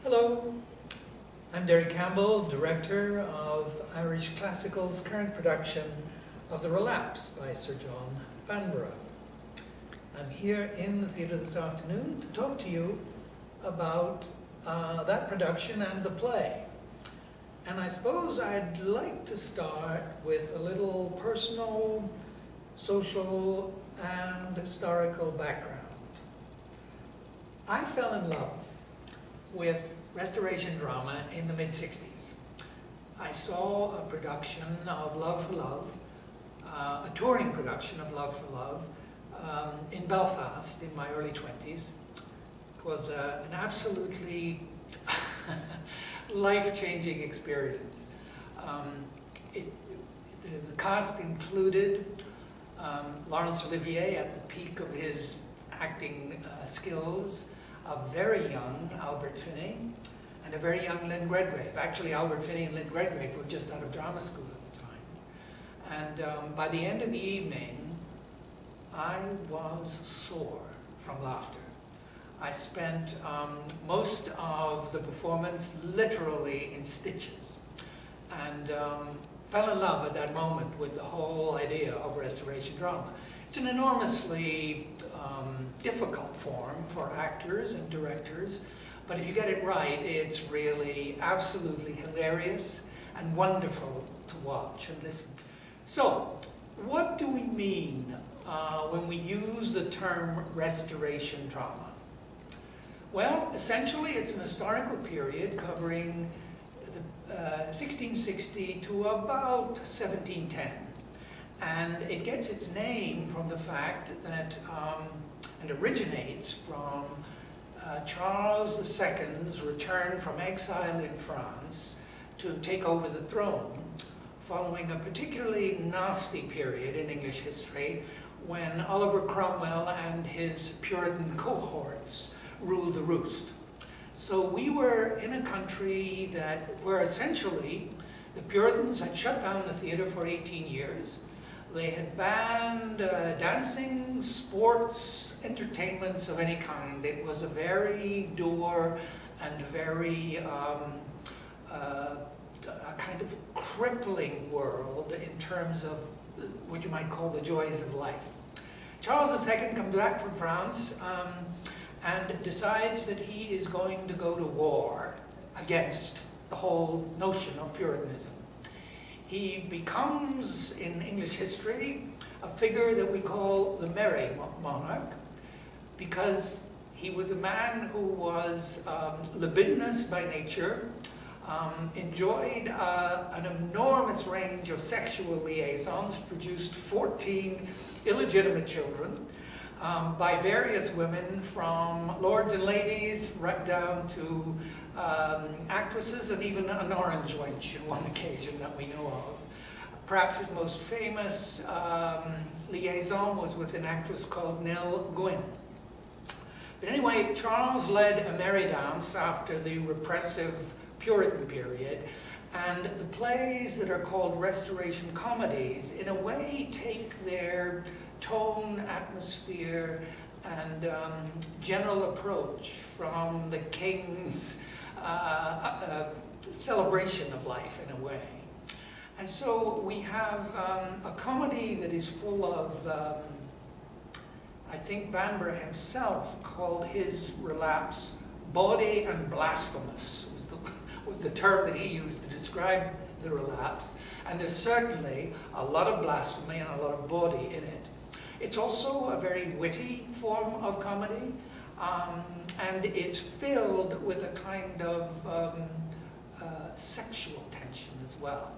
Hello, I'm Campbell, director of Irish Classical's current production of the Relapse by Sir John Vanbrugh. I'm here in the theatre this afternoon to talk to you about that production and the play. And I suppose I'd like to start with a little personal, social, and historical background. I fell in love with Restoration drama in the mid-60s. I saw a production of Love for Love, a touring production of Love for Love in Belfast in my early 20s. It was an absolutely life-changing experience. The cast included Laurence Olivier at the peak of his acting skills, a very young Albert Finney, and a very young Lynn Redgrave. Actually, Albert Finney and Lynn Redgrave were just out of drama school at the time. And by the end of the evening, I was sore from laughter. I spent most of the performance literally in stitches, and fell in love at that moment with the whole idea of Restoration drama. It's an enormously difficult form for actors and directors, but if you get it right, it's really absolutely hilarious and wonderful to watch and listen to. So, what do we mean when we use the term Restoration drama? Well, essentially it's an historical period covering 1660 to about 1710. And it gets its name from the fact that, and originates from Charles II's return from exile in France to take over the throne, following a particularly nasty period in English history when Oliver Cromwell and his Puritan cohorts ruled the roost. So we were in a country where essentially the Puritans had shut down the theatre for 18 years. They had banned dancing, sports, entertainments of any kind. It was a very dour and very a kind of crippling world in terms of what you might call the joys of life. Charles II comes back from France and decides that he is going to go to war against the whole notion of Puritanism. He becomes, in English history, a figure that we call the Merry Monarch, because he was a man who was libidinous by nature, enjoyed an enormous range of sexual liaisons, produced 14 illegitimate children by various women, from lords and ladies right down to actresses, and even an orange wench in one occasion that we know of. Perhaps his most famous liaison was with an actress called Nell Gwynn. But anyway, Charles led a merry dance after the repressive Puritan period, and the plays that are called Restoration comedies, in a way, take their tone, atmosphere, and general approach from the king's celebration of life, in a way. And so we have a comedy that is full of, I think Vanbrugh himself called his Relapse bawdy and blasphemous, was the term that he used to describe the Relapse. And there's certainly a lot of blasphemy and a lot of bawdy in it. It's also a very witty form of comedy, and it's filled with a kind of sexual tension as well.